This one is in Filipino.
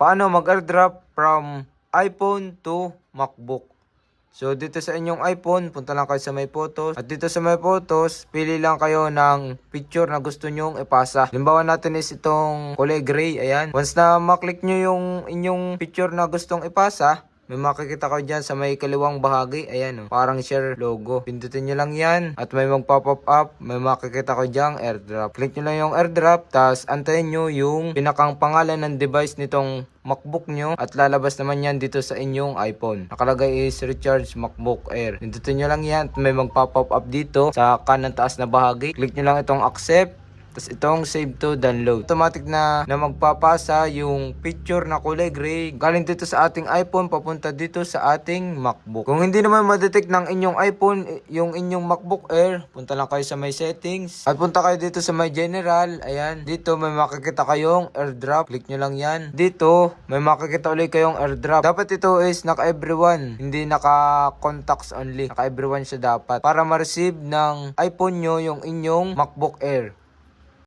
Paano mag-airdrop from iPhone to MacBook? So dito sa inyong iPhone, punta lang kayo sa My Photos. At dito sa My Photos, pili lang kayo ng picture na gusto nyong ipasa. Halimbawa natin is itong kulay gray. Ayan. Once na maklik nyo yung inyong picture na gustong ipasa, may makikita ko dyan sa may kaliwang bahagi. Ayan o. Parang share logo. Pindutin nyo lang yan. At may mag-pop up. May makikita ko dyan airdrop. Click nyo lang yung airdrop. Tapos antayin nyo yung pinakang pangalan ng device nitong MacBook nyo. At lalabas naman yan dito sa inyong iPhone. Nakalagay is Recharge MacBook Air. Pindutin nyo lang yan. At may mag-pop up dito sa kanan taas na bahagi. Click nyo lang itong accept. Tapos itong save to download. Automatic na magpapasa yung picture na kulay gray galing dito sa ating iPhone papunta dito sa ating MacBook. Kung hindi naman ma-detect ng inyong iPhone yung inyong MacBook Air, punta lang kayo sa may settings. At punta kayo dito sa may general. Ayan. Dito may makikita kayong airdrop. Click nyo lang yan. Dito may makikita ulit kayong airdrop. Dapat ito is naka everyone. Hindi naka contacts only. Naka everyone siya dapat. Para ma-receive ng iPhone nyo yung inyong MacBook Air.